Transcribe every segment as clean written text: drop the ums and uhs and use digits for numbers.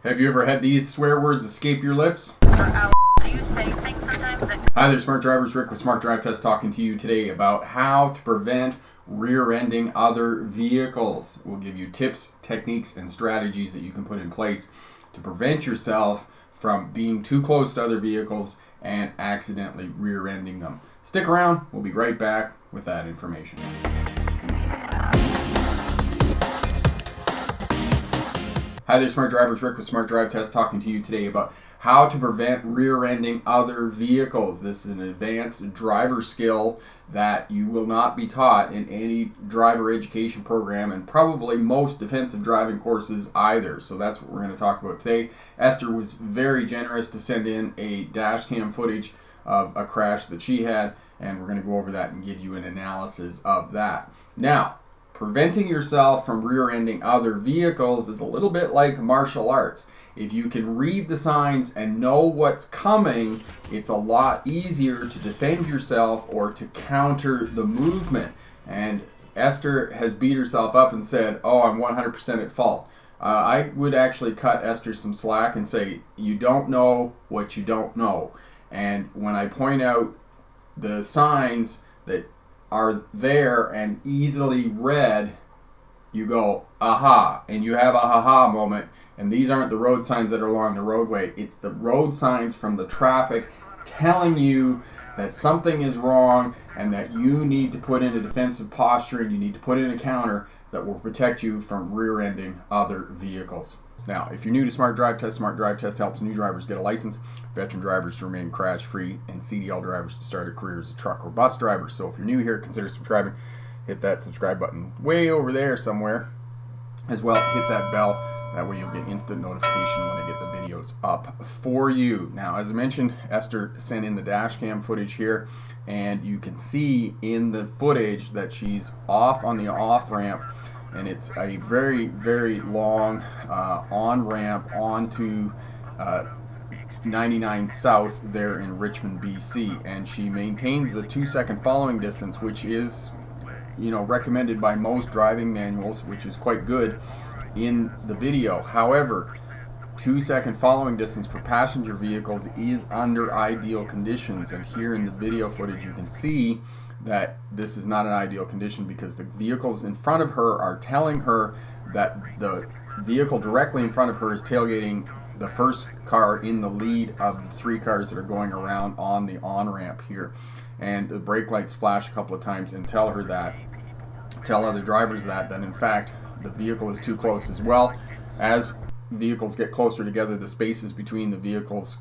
Have you ever had these swear words escape your lips? Do you say things sometimes that... Hi there, Smart Drivers. Rick with Smart Drive Test talking to you today about how to prevent rear-ending other vehicles. We'll give you tips, techniques, and strategies that you can put in place to prevent yourself from being too close to other vehicles and accidentally rear-ending them. Stick around. We'll be right back with that information. Hi there, Smart Drivers. Rick with Smart Drive Test talking to you today about how to prevent rear-ending other vehicles. This is an advanced driver skill that you will not be taught in any driver education program and probably most defensive driving courses either. So that's what we're going to talk about today. Esther was very generous to send in a dash cam footage of a crash that she had, and we're going to go over that and give you an analysis of that. Now, preventing yourself from rear-ending other vehicles is a little bit like martial arts. If you can read the signs and know what's coming, it's a lot easier to defend yourself or to counter the movement. And Esther has beat herself up and said, oh, I'm 100% at fault. I would actually cut Esther some slack and say, you don't know what you don't know. And when I point out the signs that are there and easily read, you go, aha, and you have a ha-ha moment. And these aren't the road signs that are along the roadway. It's the road signs from the traffic telling you that something is wrong and that you need to put in a defensive posture and you need to put in a counter that will protect you from rear-ending other vehicles. Now, if you're new to Smart Drive Test helps new drivers get a license, veteran drivers to remain crash-free, and CDL drivers to start a career as a truck or bus driver. So if you're new here, consider subscribing. Hit that subscribe button way over there somewhere. As well, hit that bell. That way you'll get instant notification when I get the videos up for you. Now, as I mentioned, Esther sent in the dash cam footage here, and you can see in the footage that she's off on the off-ramp, and it's a very, very long on-ramp onto 99 South there in Richmond, BC, and she maintains the 2-second following distance, which is, recommended by most driving manuals, which is quite good in the video. However, 2-second following distance for passenger vehicles is under ideal conditions, and here in the video footage you can see that this is not an ideal condition because the vehicles in front of her are telling her that the vehicle directly in front of her is tailgating the first car in the lead of the 3 cars that are going around on the on-ramp here. And the brake lights flash a couple of times and tell other drivers that in fact the vehicle is too close as well. As vehicles get closer together, the spaces between the vehicles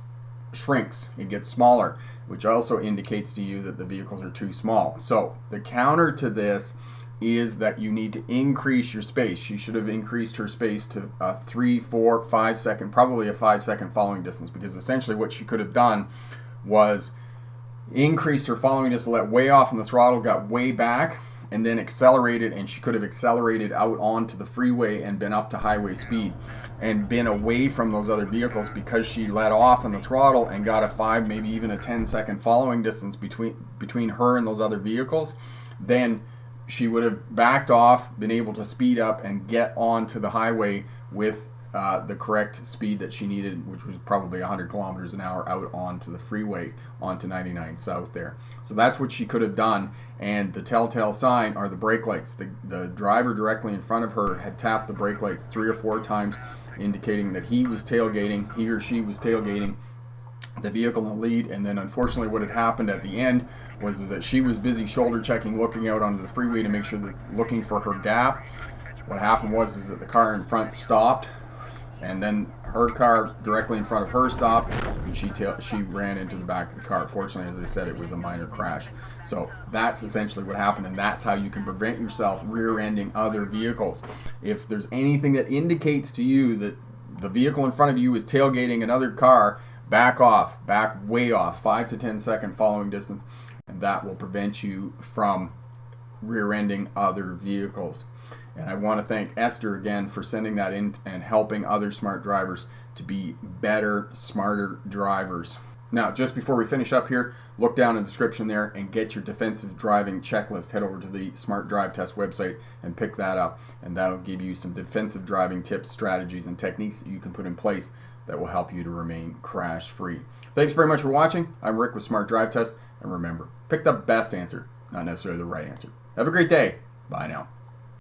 shrinks. It gets smaller, which also indicates to you that the vehicles are too small. So the counter to this is that you need to increase your space. She should have increased her space to a 3, 4, 5 second, probably a 5-second following distance, because essentially what she could have done was increased her following distance, let way off on the throttle, got way back, and then accelerated, and she could have accelerated out onto the freeway and been up to highway speed and been away from those other vehicles. Because she let off on the throttle and got a 5, maybe even a 10-second following distance between her and those other vehicles, then she would have backed off, been able to speed up and get onto the highway with the correct speed that she needed, which was probably 100 kilometers an hour out onto the freeway, onto 99 South there. So that's what she could have done, and the telltale sign are the brake lights. The driver directly in front of her had tapped the brake light 3 or 4 times, indicating that he or she was tailgating the vehicle in the lead. And then unfortunately what had happened at the end was that she was busy shoulder checking, looking out onto the freeway to make sure that, looking for her gap. What happened was that the car in front stopped, and then her car directly in front of her stopped, and she ran into the back of the car. Fortunately, as I said, it was a minor crash. So that's essentially what happened, and that's how you can prevent yourself rear-ending other vehicles. If there's anything that indicates to you that the vehicle in front of you is tailgating another car, back off, back way off, 5 to 10 second following distance, and that will prevent you from rear-ending other vehicles. And I want to thank Esther again for sending that in and helping other smart drivers to be better, smarter drivers. Now, just before we finish up here, look down in the description there and get your defensive driving checklist. Head over to the Smart Drive Test website and pick that up, and that'll give you some defensive driving tips, strategies, and techniques that you can put in place that will help you to remain crash-free. Thanks very much for watching. I'm Rick with Smart Drive Test, and remember, pick the best answer, not necessarily the right answer. Have a great day. Bye now.